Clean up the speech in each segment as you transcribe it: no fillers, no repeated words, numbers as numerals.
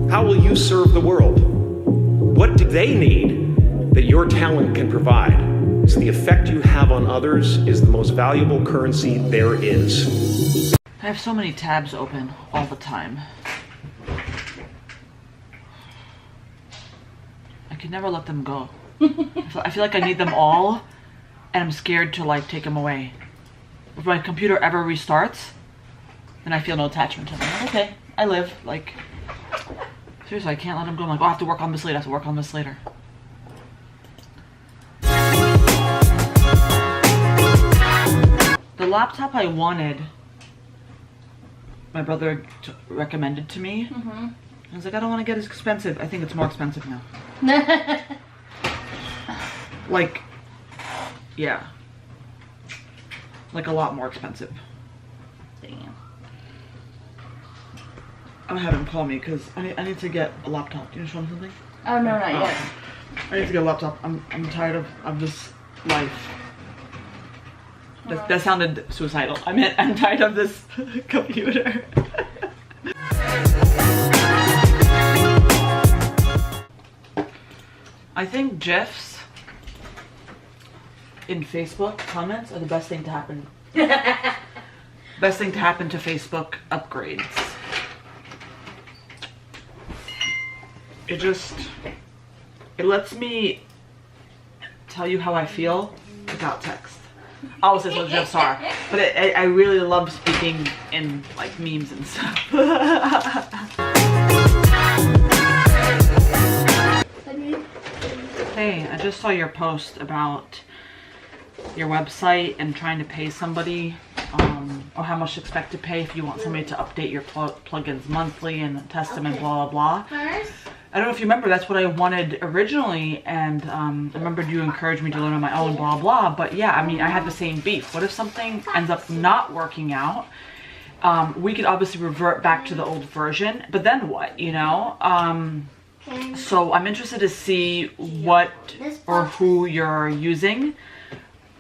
How will you serve the world? What do they need that your talent can provide? So the effect you have on others is the most valuable currency there is. I have so many tabs open all the time. I can never let them go. I feel like I need them all, and I'm scared to like take them away. If my computer ever restarts, then I feel no attachment to them. Like, okay, I live. Like, seriously, I can't let them go. I'm like, oh, I have to work on this later. I have to work on this later. The laptop I wanted, my brother recommended to me. I was like, I don't want to get as expensive. I think it's more expensive now. Like, yeah. Like a lot more expensive. Damn. I'm gonna have him call me because I need to get a laptop. Do you want to show me something? Oh, no, not yet. I need to get a laptop. I'm tired of this life. That sounded suicidal. I'm tired of this computer. I think GIFs in Facebook comments are the best thing to happen. Best thing to happen to Facebook upgrades. It lets me tell you how I feel without text. Obviously, that's what GIFs are, but I really love speaking in like memes and stuff. Hey, I just saw your post about your website and trying to pay somebody, or how much to expect to pay if you want somebody to update your plugins monthly and test them and blah blah blah. I don't know if you remember, that's what I wanted originally, and I remembered you encouraged me to learn on my own, blah blah. But yeah, I mean, I had the same beef. What if something ends up not working out? We could obviously revert back to the old version, but then what, you know? So I'm interested to see what or who you're using.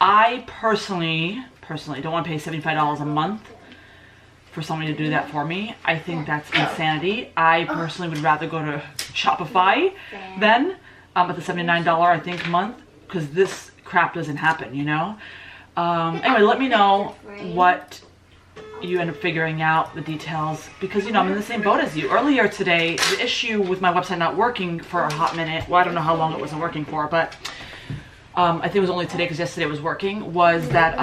I personally don't want to pay $75 a month for somebody to do that for me. I think that's insanity. I personally would rather go to Shopify then at the $79 I think month, because this crap doesn't happen, you know. Anyway, let me know what you end up figuring out, the details, because you know I'm in the same boat as you. Earlier today, the issue with my website not working for a hot minute, well, I don't know how long it wasn't working for, but I think it was only today because yesterday it was working, was that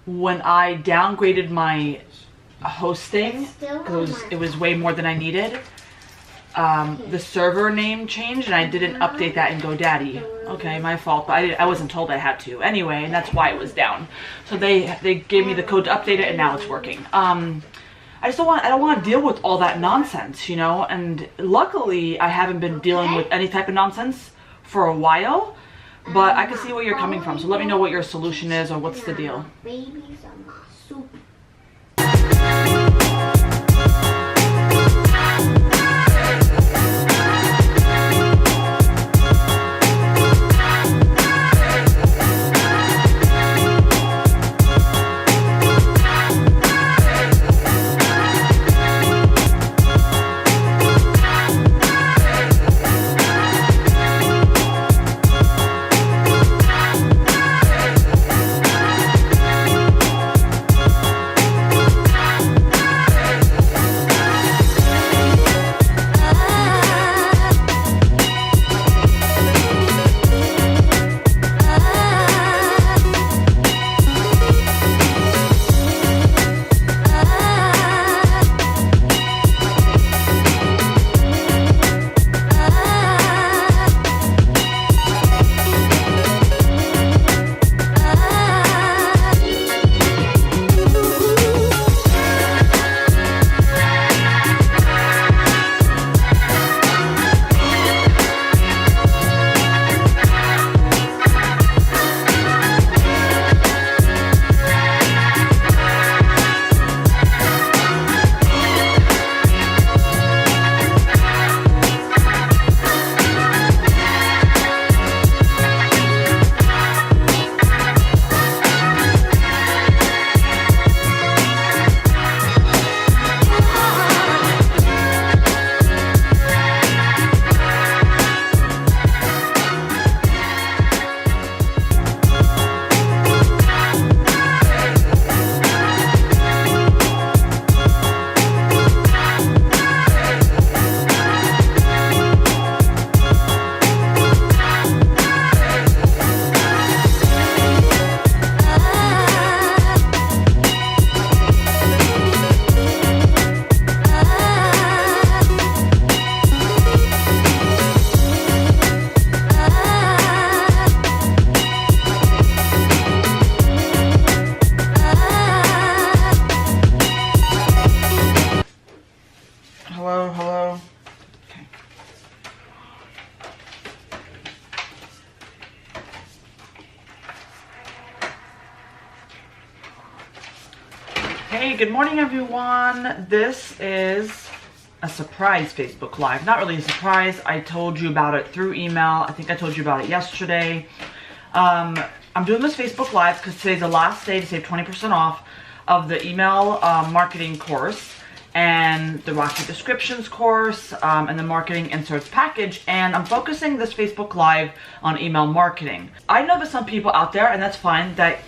when I downgraded my hosting, because it was way more than I needed, the server name changed and I didn't update that in GoDaddy. Okay, my fault, but I wasn't told I had to. Anyway, and that's why it was down. So they gave me the code to update it and now it's working. I don't want to deal with all that nonsense, you know, and luckily I haven't been dealing with any type of nonsense for a while, but I can see where you're coming from. So let me know what your solution is or what's the deal. Babies are my soup. Hello, hello. Okay. Hey, good morning everyone. This is a surprise Facebook Live. Not really a surprise. I told you about it through email. I think I told you about it yesterday. I'm doing this Facebook Live because today's the last day to save 20% off of the email marketing course and the Rocky Descriptions course and the marketing inserts package. And I'm focusing this Facebook Live on email marketing. I know there's some people out there, and that's fine, that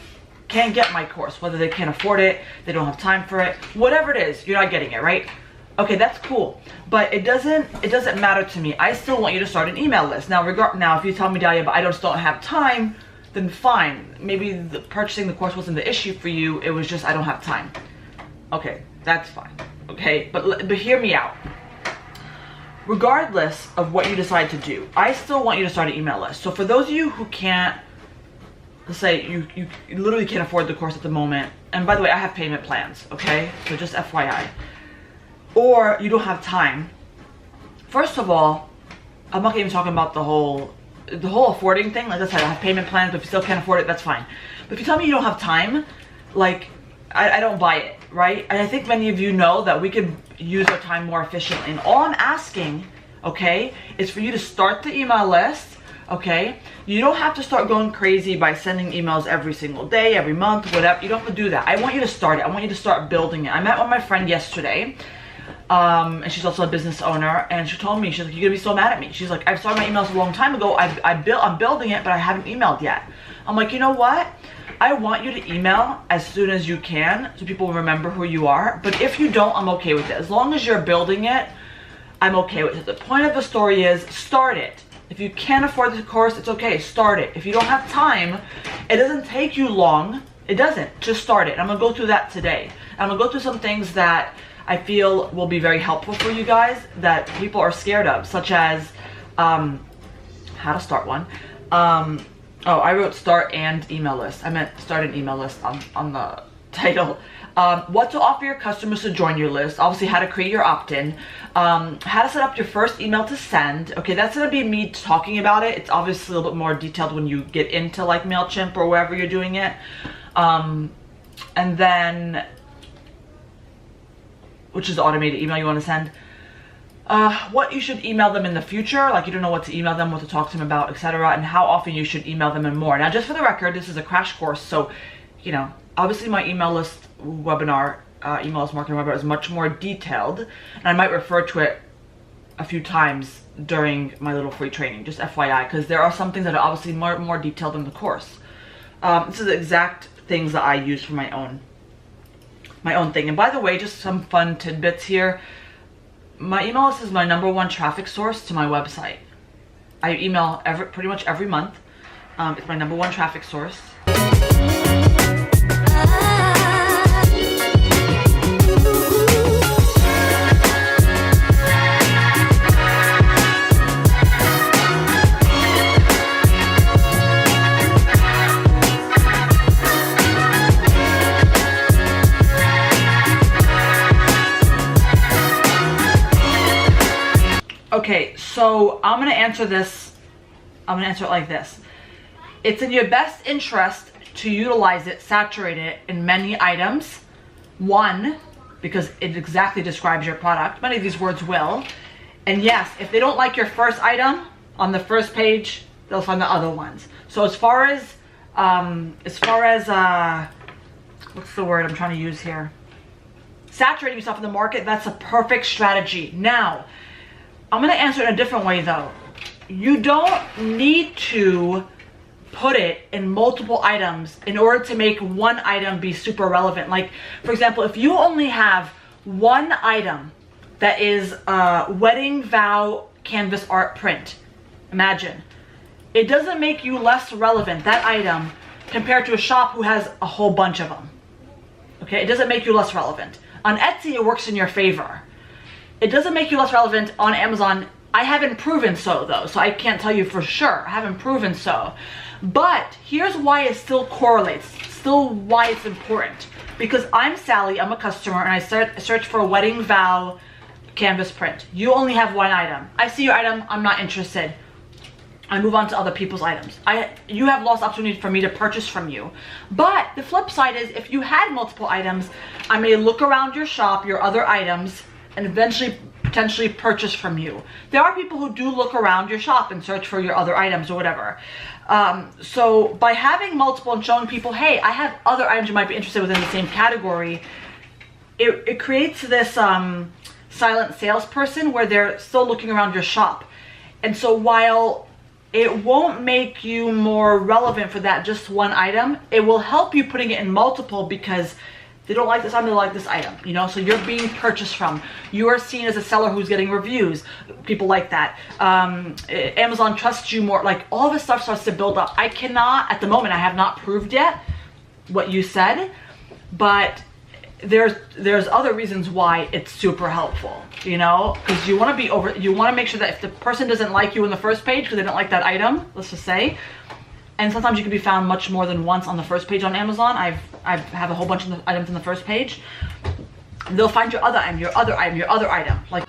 can't get my course, whether they can't afford it, they don't have time for it, whatever it is, you're not getting it, right? Okay, that's cool, but it doesn't matter to me. I still want you to start an email list. Now, if you tell me, Dahlia, but I just don't have time, then fine. Maybe purchasing the course wasn't the issue for you. It was just I don't have time. Okay, that's fine. Okay, but hear me out. Regardless of what you decide to do, I still want you to start an email list. So for those of you who can't, let's say you literally can't afford the course at the moment, and by the way, I have payment plans, okay? So just FYI. Or you don't have time. First of all, I'm not even talking about the whole affording thing. Like I said, I have payment plans, but if you still can't afford it, that's fine. But if you tell me you don't have time, like, I don't buy it, right? And I think many of you know that we could use our time more efficiently. And all I'm asking, okay, is for you to start the email list, okay? You don't have to start going crazy by sending emails every single day, every month, whatever. You don't have to do that. I want you to start it. I want you to start building it. I met with my friend yesterday. And she's also a business owner, and she told me, she's like, you're gonna be so mad at me. She's like, I've started my emails a long time ago. I'm building it, but I haven't emailed yet. I'm like, you know what? I want you to email as soon as you can so people will remember who you are. But if you don't, I'm okay with it. As long as you're building it, I'm okay with it. The point of the story is start it. If you can't afford the course, it's okay, start it. If you don't have time, it doesn't take you long. It doesn't. Just start it. I'm gonna go through that today. I'm gonna go through some things that I feel will be very helpful for you guys that people are scared of, such as how to start one. Oh, I wrote start and email list. I meant start an email list on the title. What to offer your customers to join your list. Obviously, how to create your opt-in. How to set up your first email to send. Okay, that's gonna be me talking about it. It's obviously a little bit more detailed when you get into like MailChimp or wherever you're doing it. And then, which is the automated email you want to send. What you should email them in the future, like you don't know what to email them, what to talk to them about, etc., and how often you should email them and more. Now, just for the record, this is a crash course, so, you know, obviously my email list webinar, email list marketing webinar is much more detailed, and I might refer to it a few times during my little free training, just FYI, because there are some things that are obviously more detailed in the course. This is the exact things that I use for my own thing. And by the way, just some fun tidbits here. My email list is my #1 traffic source to my website. I email pretty much every month. It's my #1 traffic source. Okay, so I'm gonna answer it like this. It's in your best interest to utilize it, saturate it in many items. One, because it exactly describes your product. Many of these words will. And yes, if they don't like your first item on the first page, they'll find the other ones. So as far as what's the word I'm trying to use here? Saturating yourself in the market, that's a perfect strategy. Now, I'm gonna answer it in a different way though. You don't need to put it in multiple items in order to make one item be super relevant. Like, for example, if you only have one item that is wedding vow canvas art print, imagine, it doesn't make you less relevant, that item, compared to a shop who has a whole bunch of them. Okay, it doesn't make you less relevant. On Etsy, it works in your favor. It doesn't make you less relevant on Amazon. I haven't proven so though, so I can't tell you for sure. I haven't proven so. But here's why it still correlates, still why it's important. Because I'm Sally, I'm a customer, and I search for wedding vow canvas print. You only have one item. I see your item, I'm not interested. I move on to other people's items. You have lost opportunity for me to purchase from you. But the flip side is, if you had multiple items, I may look around your shop, your other items, and eventually potentially purchase from you. There are people who do look around your shop and search for your other items or whatever. So by having multiple and showing people, hey, I have other items you might be interested within the same category, it creates this silent salesperson where they're still looking around your shop. And so while it won't make you more relevant for that just one item, it will help you putting it in multiple, because they don't like this item, they like this item, you know? So you're being purchased from. You are seen as a seller who's getting reviews. People like that. Amazon trusts you more. Like, all this stuff starts to build up. I cannot, at the moment, I have not proved yet what you said, but there's other reasons why it's super helpful, you know, because you want to make sure that if the person doesn't like you on the first page because they don't like that item, let's just say, and sometimes you can be found much more than once on the first page on Amazon. I have a whole bunch of items on the first page. They'll find your other item, your other item, your other item. Like,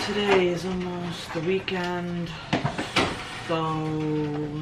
today is almost the weekend, so